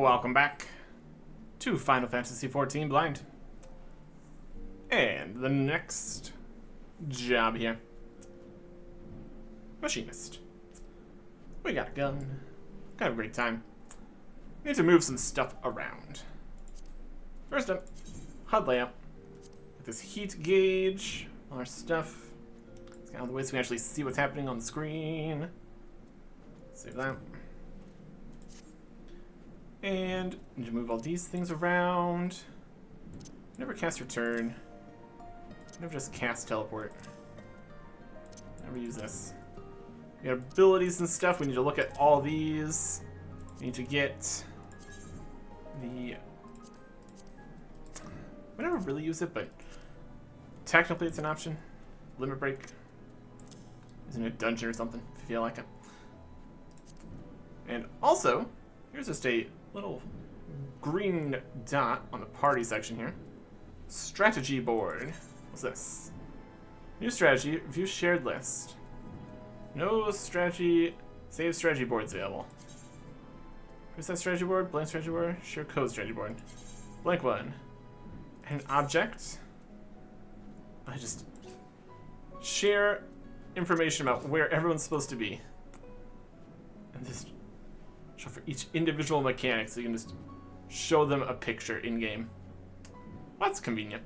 Welcome back to Final Fantasy XIV Blind. And the next job here. Machinist. We got a gun. Got a great time. Need to move some stuff around. First up, HUD layout. With this heat gauge, all our stuff. It's kind of the way so we can actually see what's happening on the screen. Save that. And need to move all these things around. Never cast return. Never just cast teleport. Never use this. We got abilities and stuff. We need to look at all these. We need to get the... We never really use it, but technically it's an option. Limit break. Is in a dungeon or something, if you feel like it. And also, here's just a little green dot on the party section here. Strategy board. What's this? New strategy, view shared list. No strategy, save strategy boards available. Where's that strategy board? Blank strategy board? Share code strategy board. Blank one. An object. I just share information about where everyone's supposed to be. And just show for each individual mechanic so you can just show them a picture in-game. Well, that's convenient.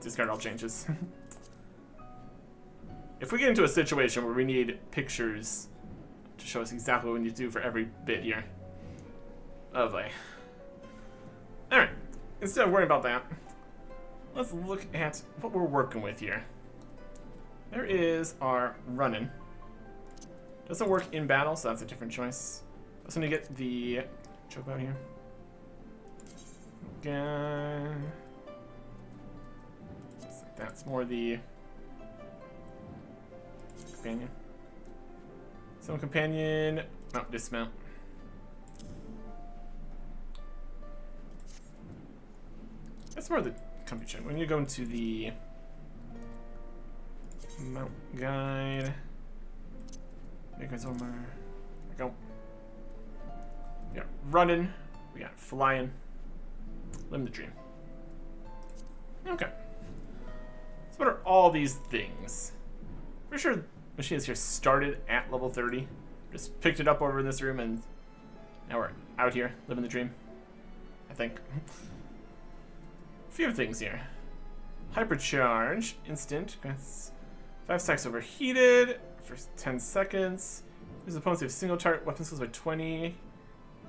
Discard all changes. If we get into a situation where we need pictures to show us exactly what we need to do for every bit here. Lovely. Alright, instead of worrying about that, let's look at what we're working with here. There is our running. Doesn't work in battle, so that's a different choice. Also need to get the choke out here. Okay. That's more the companion. Some companion. No, dismount. That's more the competition. When you go into the mount guide. There goes over. There we go. We got running. We got flying. Living the dream. Okay. So what are all these things? Pretty sure Machinist here started at level 30. Just picked it up over in this room and now we're out here living the dream. I think. A few things here. Hypercharge. Instant. 5 stacks overheated. For 10 seconds. These opponents have single target weapon skills by 20.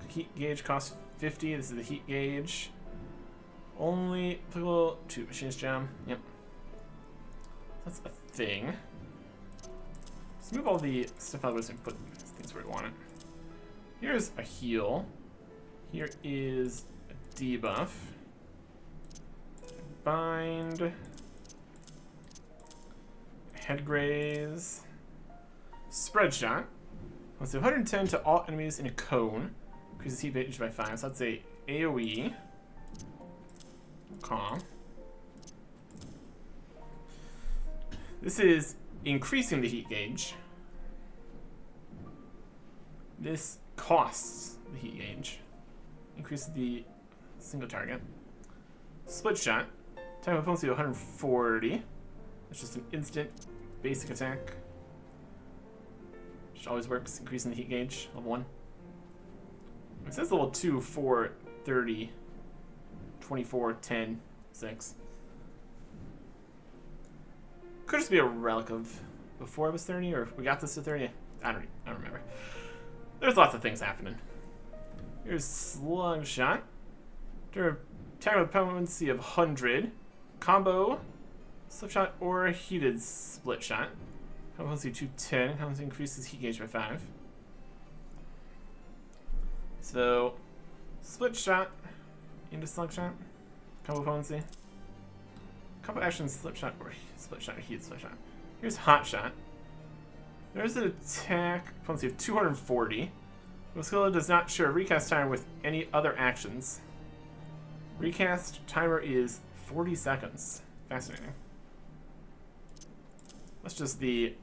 Heat gauge costs 50. This is the heat gauge. Only applicable to Machinist Jam. Yep. That's a thing. Let's move all the stuff out of this and put things where we want it. Here's a heal. Here is a debuff. Bind. Head graze. Spread shot. Let's do 110 to all enemies in a cone. Increases heat gauge by 5. So that's a AoE. Calm. This is increasing the heat gauge. This costs the heat gauge. Increases the single target. Split shot. Time opponents to 140. It's just an instant basic attack. Which always works, increasing the heat gauge. Level 1. It says level 2, 4, 30, 24, 10, 6. Could just be a relic of before it was 30, or if we got this to 30. I don't remember. There's lots of things happening. Here's slug shot. During attack with potency of 100. Combo, slip shot, or heated split shot. Potency 210. Potency increases heat gauge by 5. So, split shot into slug shot. Combo potency. Combo action, slip shot, or split shot, or heated split shot. Here's hot shot. There's an attack potency of 240. The skill does not share a recast timer with any other actions. Recast timer is 40 seconds. Fascinating. That's just the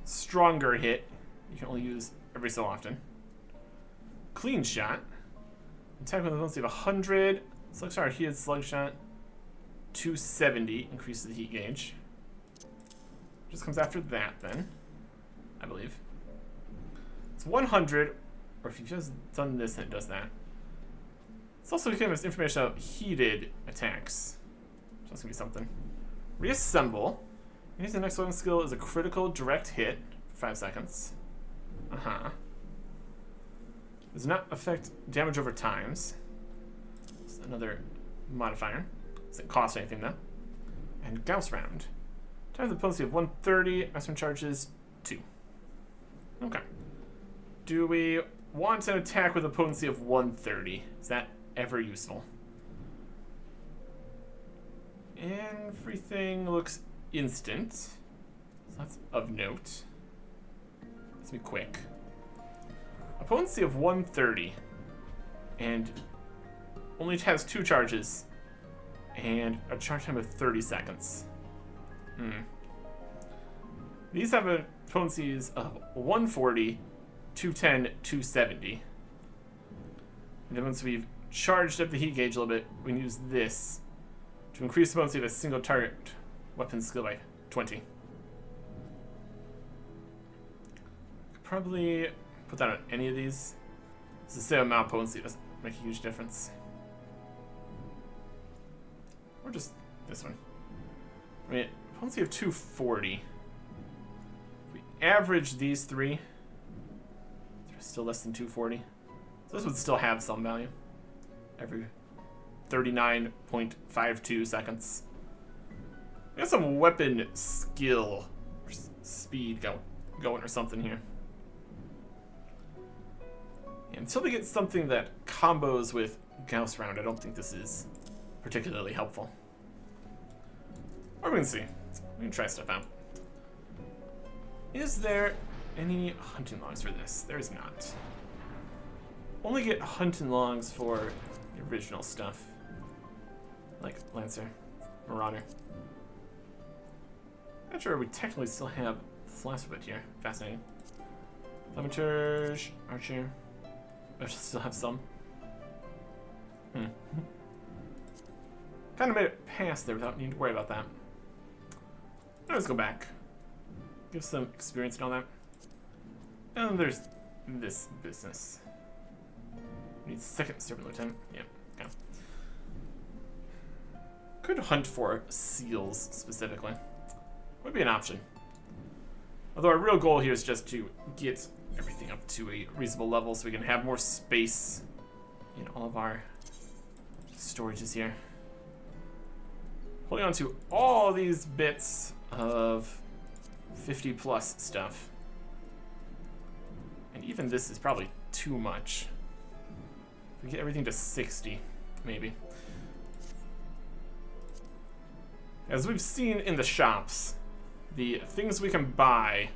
stronger hit. You can only use every so often. clean shot. Attack with a potency of 100. Select our heated slugshot. 270 increases the heat gauge. Just comes after that then, I believe. It's 100, or if you've just done this, then it does that. It's also giving us information about heated attacks. So that's gonna be something. Reassemble. Using the next weapon skill is a critical direct hit for 5 seconds. Does not affect damage over times. It's another modifier. Doesn't cost anything though. And Gauss round. Times the potency of 130, maximum charges 2. Okay. Do we want an attack with a potency of 130? Is that ever useful? Everything looks instant. So that's of note. Let's be quick. A potency of 130. And only has 2 charges. And a charge time of 30 seconds. These have a potencies of 140, 210, 270. And then once we've charged up the heat gauge a little bit, we can use this to increase the potency of a single target weapon skill by 20. Could probably put that on any of these. It's the same amount of potency, doesn't make a huge difference. Or just this one. I mean, potency of 240. If we average these 3, they're still less than 240. So this would still have some value. Every 39.52 seconds. We got some weapon skill or speed going or something here. And until we get something that combos with Gauss round, I don't think this is particularly helpful. Or we can see. We can try stuff out. Is there any hunting logs for this? There is not. Only get hunting logs for the original stuff. Like Lancer, Marauder. Not sure we technically still have this last bit here. Fascinating. Thaumaturge, Archer. I still have some. Kind of made it past there without needing to worry about that. Now let's go back. Give some experience and all that. And there's this business. We need second servant lieutenant. Yeah, okay. Could hunt for seals specifically. Would be an option. Although our real goal here is just to get everything up to a reasonable level so we can have more space in all of our storages here. Holding on to all these bits of 50 plus stuff. And even this is probably too much. If we get everything to 60, maybe. As we've seen in the shops, the things we can buy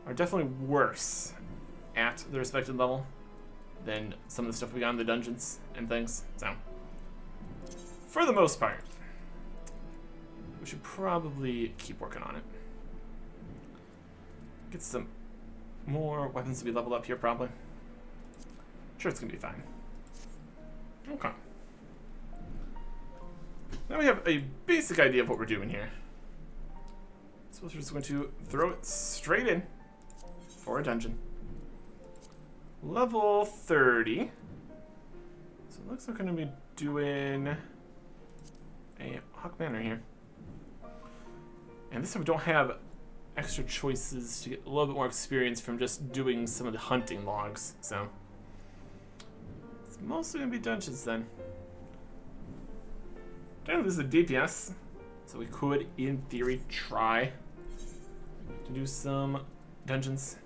are definitely worse at the respective level than some of the stuff we got in the dungeons and things. So, for the most part, we should probably keep working on it. Get some more weapons to be leveled up here, probably. Sure, it's gonna be fine. Okay. Now we have a basic idea of what we're doing here. So we're just going to throw it straight in for a dungeon. Level 30. So it looks like we're going to be doing a Hawk Manor here. And this time we don't have extra choices to get a little bit more experience from just doing some of the hunting logs. So it's mostly going to be dungeons then. Damn, this is a DPS, so we could, in theory, try to do some dungeons.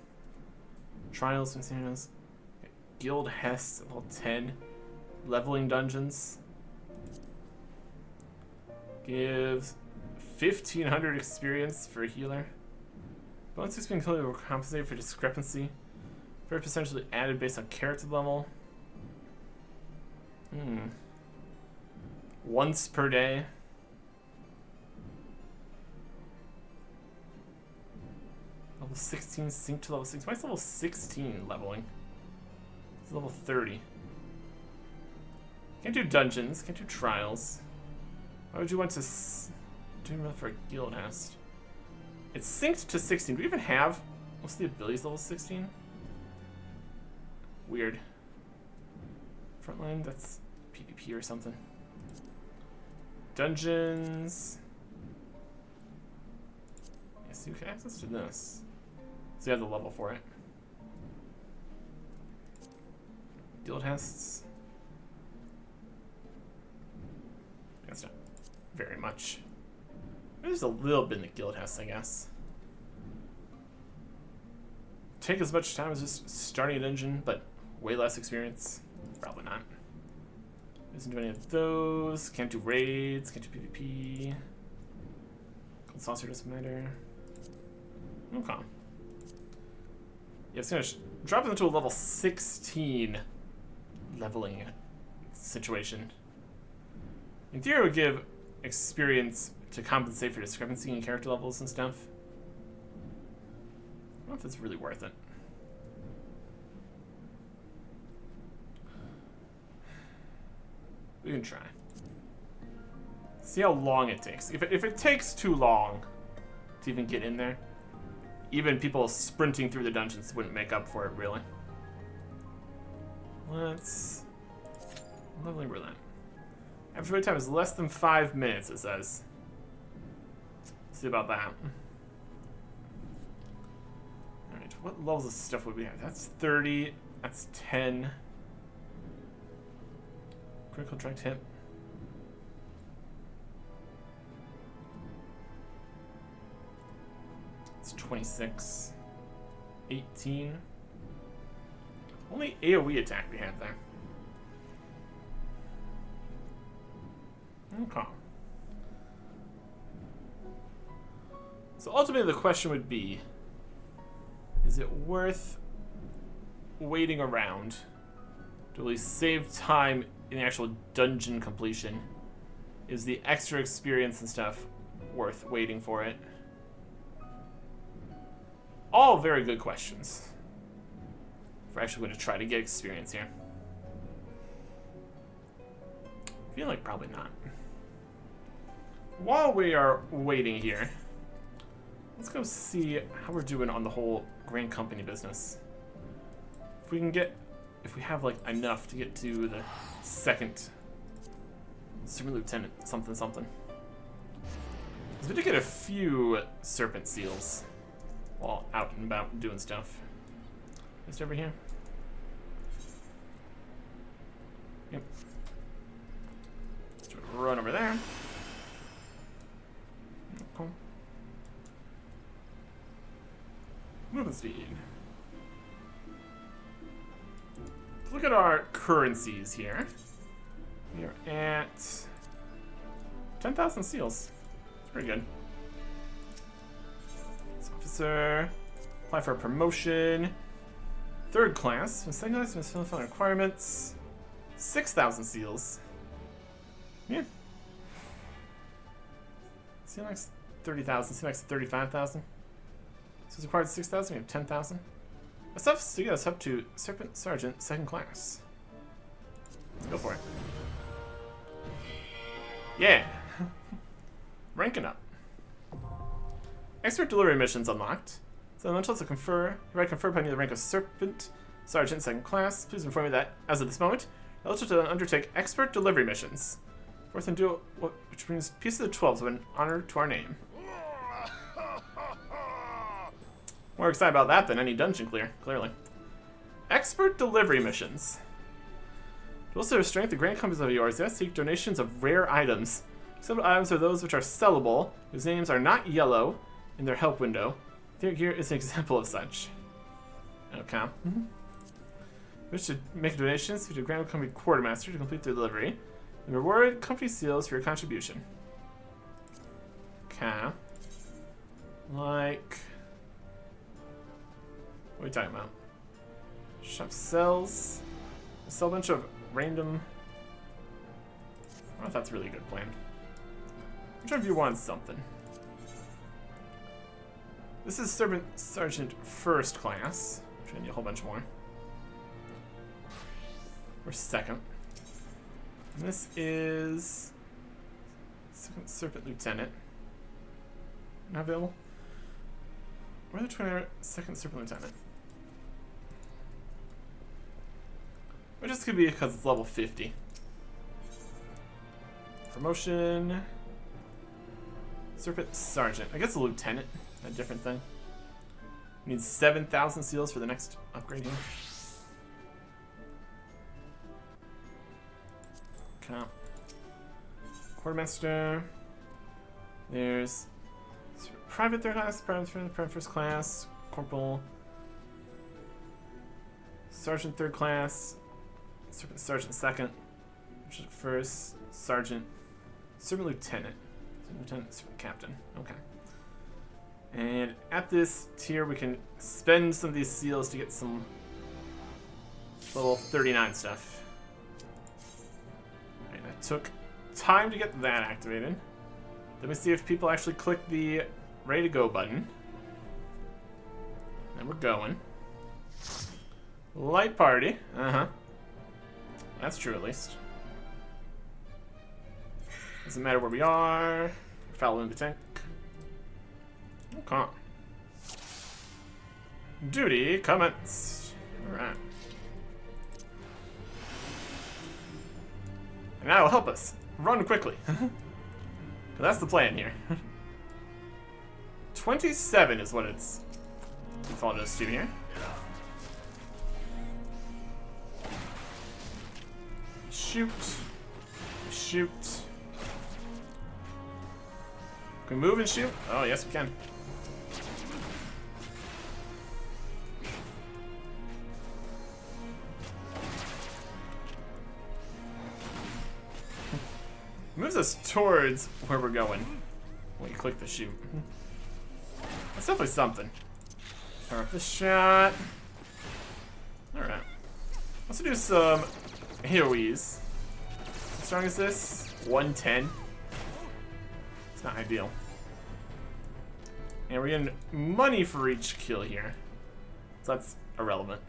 Trials, Messianos. Guild Hest, level 10. Leveling dungeons. Gives 1,500 experience for a healer. Bonus experience will compensate for discrepancy. Very potentially added based on character level. Once per day. Level 16 sync to level 6. Why is level 16 leveling? It's level 30. Can't do dungeons. Can't do trials. Why would you want to do enough for a guild nest? It's synced to 16. Do we even have most of the abilities level 16? Weird. Frontline, that's PvP or something. Dungeons. Yes, you can access to this. So you have the level for it. Guild nests. That's not very much. There's a little bit in the guild house, I guess. Take as much time as just starting a dungeon, but way less experience. Probably not. Doesn't do any of those. Can't do raids. Can't do PvP. Cold saucer doesn't matter. Okay. Yeah, it's gonna drop it into a level 16 leveling situation. In theory, it would give experience to compensate for discrepancy in character levels and stuff. I don't know if it's really worth it. We can try. See how long it takes. If it takes too long to even get in there, even people sprinting through the dungeons wouldn't make up for it, really. Let's... Leveling roulette. Average wait time is less than 5 minutes, it says. See about that. Alright, what levels of stuff would we have? That's 30. That's 10. Critical direct hit. It's 26. 18. Only AoE attack we have there. Okay. So ultimately the question would be, is it worth waiting around to at least save time in the actual dungeon completion? Is the extra experience and stuff worth waiting for it? All very good questions. We're actually going to try to get experience here. I feel like probably not. While we are waiting here, let's go see how we're doing on the whole Grand Company business. If we can get, if we have like enough to get to the second Super Lieutenant something something. Because we did get a few serpent seals while out and about doing stuff. Just over here. Yep. Let's do a run over there. Cool. Movement speed. Let's look at our currencies here. We are at 10,000 seals. It's pretty good. Officer. Apply for a promotion. 3rd class. Second class must fulfill requirements. 6,000 seals. Yeah. CLX 30,000. CLX 35,000. So it's required 6,000. We have 10,000. That's up to get us up to Serpent Sergeant 2nd class. Let's go for it. Yeah. Ranking up. Expert delivery missions unlocked. So elementals to confer. You conferred upon you the rank of Serpent Sergeant 2nd class. Please inform me that, as of this moment, eligible to undertake expert delivery missions. 4th and dual, which brings Piece of the 12 of an honor to our name. More excited about that than any dungeon clear, clearly. Expert delivery missions. To also their strength, the grand companies of yours, they seek donations of rare items. Acceptable items are those which are sellable, whose names are not yellow in their help window. Here is an example of such. Okay. Wish to make donations to the Grand Company Quartermaster to complete their delivery. And reward company seals for your contribution. Okay. Like... What are we talking about? Shop sells. Sell a bunch of random... I don't know if that's a really good plan. Which one of you wants something? This is Serpent Sergeant 1st class. Which I need a whole bunch more. We're second. And this is second Serpent Lieutenant. Not available. Where are the 20 second Serpent Lieutenant? Or just could be because it's level 50. Promotion. Serpent Sergeant. I guess a lieutenant. A different thing. Needs 7,000 seals for the next upgrade here. Okay. Quartermaster. There's private third class, private first class, corporal, sergeant third class, sergeant second, sergeant first, sergeant, servant lieutenant, servant captain. Okay. And at this tier, we can spend some of these seals to get some level 39 stuff. Alright, that took time to get that activated. Let me see if people actually click the ready to go button. And we're going. Light party. Uh-huh. That's true, at least. Doesn't matter where we are. We're following the tank. Okay. Duty commenced. Alright. And that will help us run quickly. That's the plan here. 27 is what it's defaulted us to here. Shoot. Shoot. Can we move and shoot? Oh, yes, we can. Moves us towards where we're going when you click the shoot. That's definitely something. Power up the shot. Alright. Let's do some AoEs. How strong is this? 110. It's not ideal. And we're getting money for each kill here. So that's irrelevant.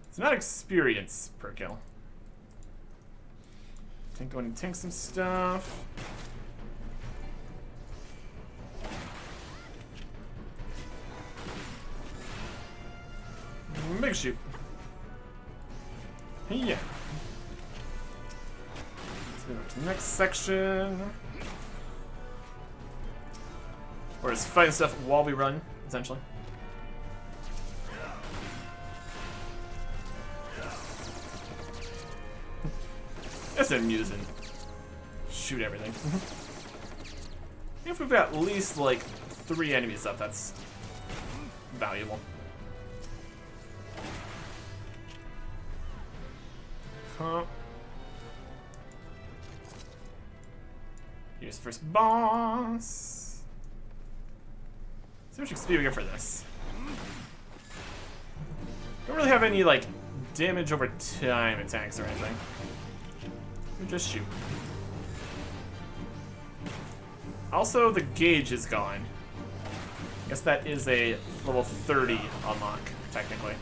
It's not experience per kill. Go and tank some stuff. Big shoot. Yeah. Let's move up to the next section. We're just fighting stuff while we run, essentially. It's amusing. Shoot everything. If we've got at least like 3 enemies up, that's valuable. Huh. Here's the first boss. See how much XP we get for this. Don't really have any like damage over time attacks or anything. Just shoot. Also, the gauge is gone. I guess that is a level 30 unlock, technically.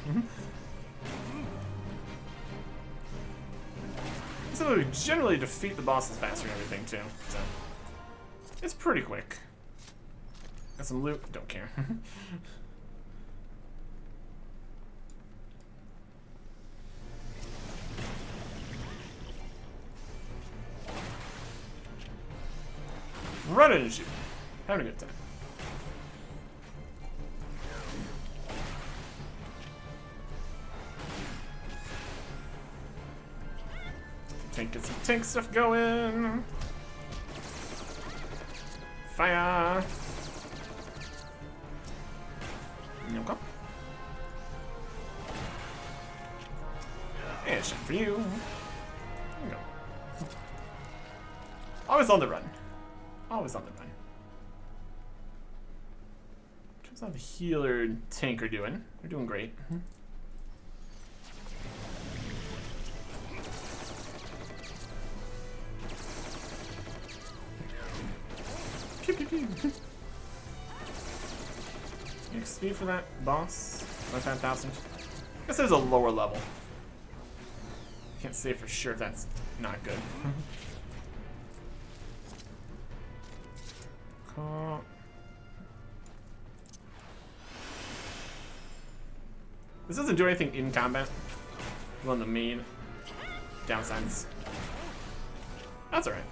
So we generally defeat the bosses faster and everything, too. So it's pretty quick. Got some loot, don't care. Run and shoot. Having a good time. Get some tank stuff going. Fire. Okay. And shot for you. There you go. Always on the run. Always on the run. Turns out the healer and tank are doing. They're doing great. Pew, pew, pew. XP for that boss. 5,000. I guess there's a lower level. Can't say for sure if that's not good. Cool. This doesn't do anything in combat. One of the main downsides. That's alright.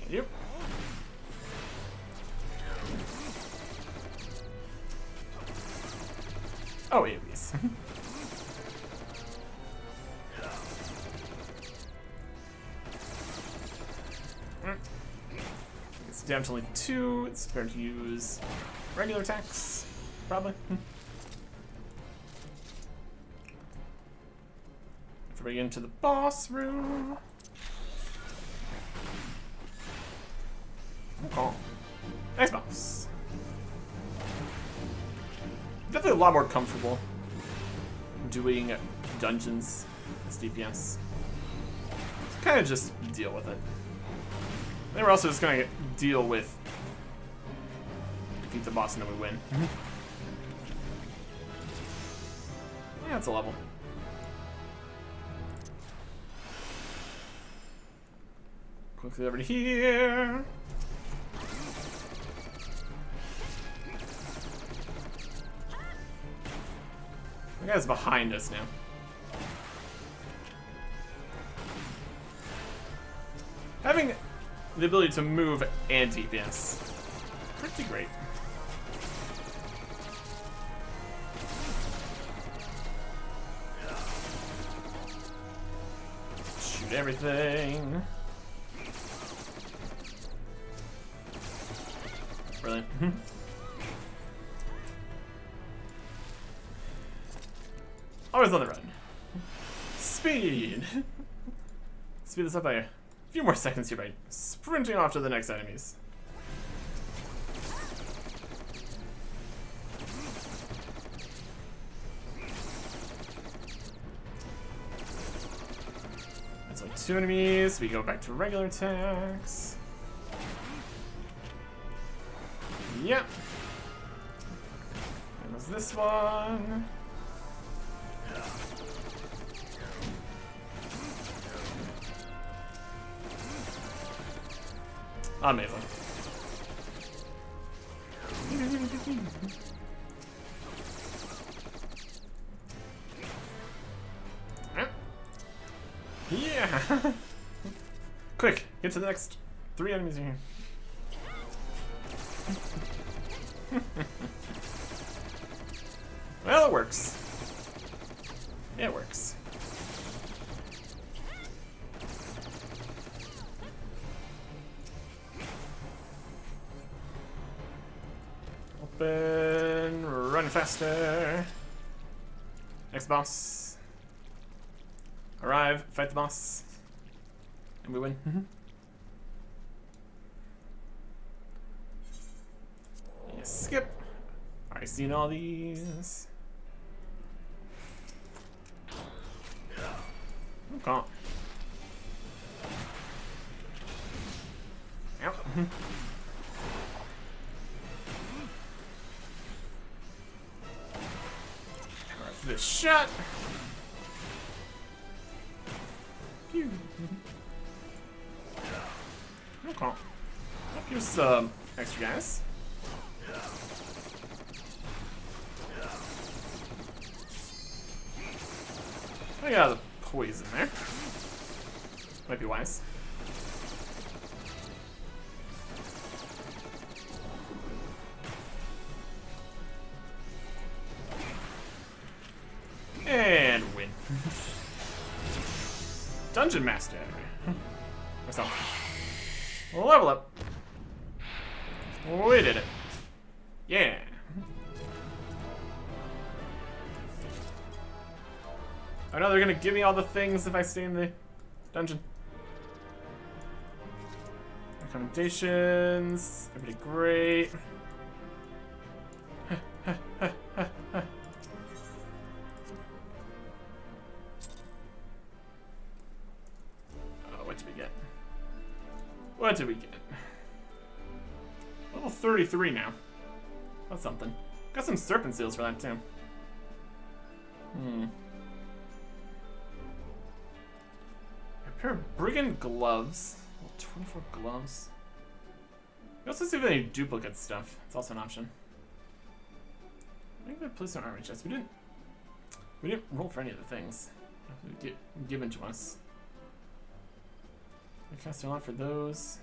Yep. Oh, AoEs. It's down to only 2. It's better to use regular attacks, probably. Everybody into the boss room. Okay. Next boss. Definitely a lot more comfortable doing dungeons as DPS. So kind of just deal with it. Then we're also just gonna deal with defeat the boss and then we win. Yeah, it's a level. Quickly over to here. The guy's behind us now. Having the ability to move and DPS, pretty great. Shoot everything. Brilliant. Always on the run. Speed! Speed this up by a few more seconds here by sprinting off to the next enemies. That's like 2 enemies. We go back to regular attacks. Yep. And there's this one. Amazing. Yeah. Quick, get to the next 3 enemies in here. Well, it works. It works. Open, run faster. Next boss. Arrive, fight the boss, and we win. Yeah, skip. Already seen all these. Okay. Ow. This shot. Pew. Okay. Here's some extra guys. I got the poison there. Might be wise. And win. Dungeon Master. Or something. Level up. We did it. Yeah. I know they're gonna give me all the things if I stay in the dungeon. Recommendations. Everybody great. What did we get? Level 33 now. That's something. Got some serpent seals for that too. A pair of brigand gloves. Level 24 gloves. We also see if any duplicate stuff. It's also an option. I think we placed an armor chest. We didn't roll for any of the things get given to us. We cast a lot for those.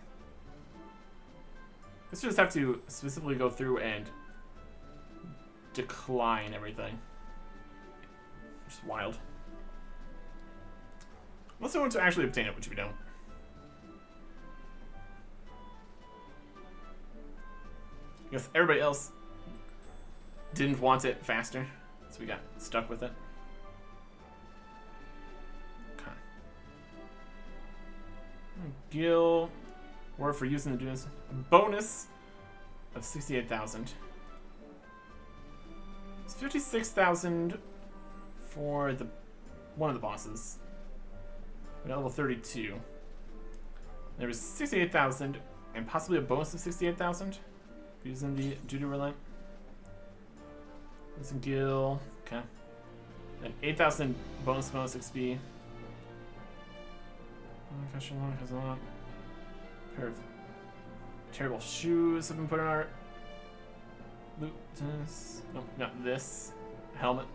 Let's just have to specifically go through and decline everything. Just wild. Unless we want to actually obtain it, which we don't. I guess everybody else didn't want it faster, so we got stuck with it. Okay. Gil, word for using the dunes. A bonus of 68,000. It's 56,000 for the one of the bosses. We got level 32. There was 68,000 and possibly a bonus of 68,000 using the duty relent. There's a Gil. Okay. And 8,000 bonus XP. Has a lot. Pair of terrible shoes have been put on our loot. No, not this. Helmet.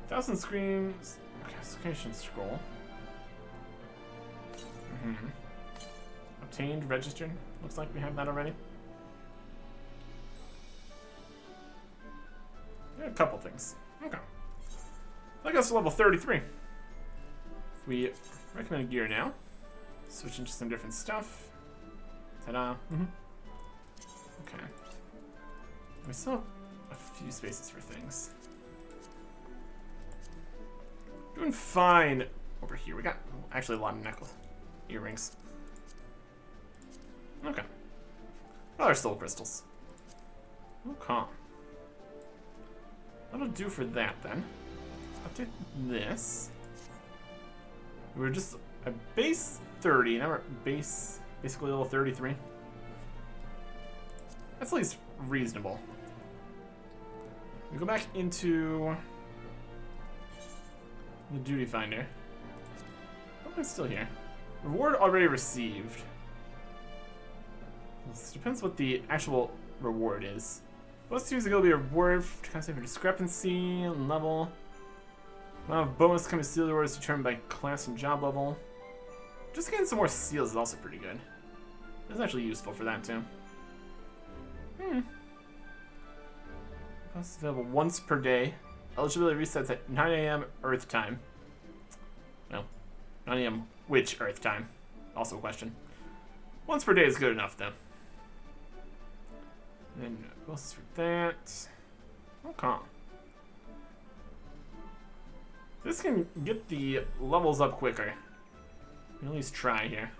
1,000 screams. Classification scroll. Obtained, registered. Looks like we have that already. Yeah, a couple things. Okay. That goes to level 33. If we recommend gear now, switch into some different stuff. Ta-da. Okay. We still have a few spaces for things. Doing fine over here. We got actually a lot of necklace earrings. Okay. Other soul crystals. Okay. That'll do for that then. Let's update this. We were just at base 30, now we're at base basically level 33. That's at least reasonable. We go back into the duty finder. Oh, it's still here. Reward already received. This depends what the actual reward is. Most years ago, be a reward to compensate for discrepancy and level. Amount of bonus coming seal rewards determined by class and job level. Just getting some more seals is also pretty good. It's actually useful for that too. Plus available once per day. Eligibility resets at 9 AM Earth time. No, 9 AM which Earth time? Also a question. Once per day is good enough though. And what else is for that? Okay. This can get the levels up quicker. We can at least try here.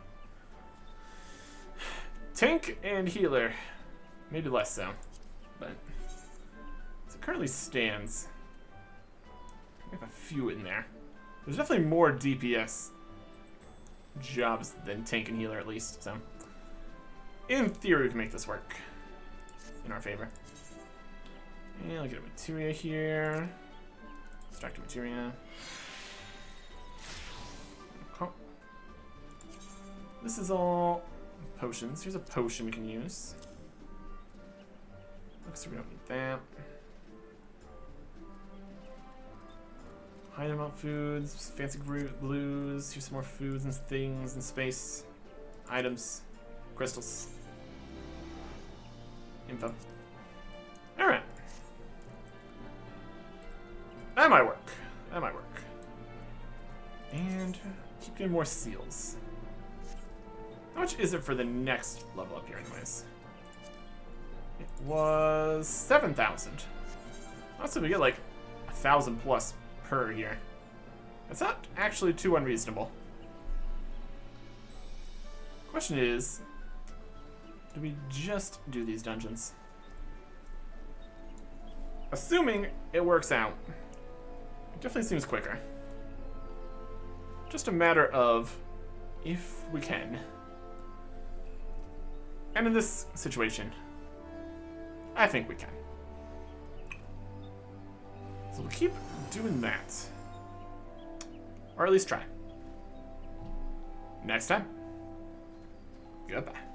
Tank and healer. Maybe less so. But as it currently stands, we have a few in there. There's definitely more DPS jobs than tank and healer at least, so in theory we can make this work in our favor. And I'll get a materia here. Extract a materia. Okay. This is all potions. Here's a potion we can use. Looks like we don't need that. Hide out foods, fancy blues. Here's some more foods and things in space. Items, crystals, info. All right, that might work. That might work. And keep getting more seals. How much is it for the next level up here, anyways? It was 7,000. Also, we get like 1,000 plus per year. That's not actually too unreasonable. Question is, do we just do these dungeons? Assuming it works out, it definitely seems quicker. Just a matter of if we can. And in this situation, I think we can. So we'll keep doing that. Or at least try. Next time. Goodbye.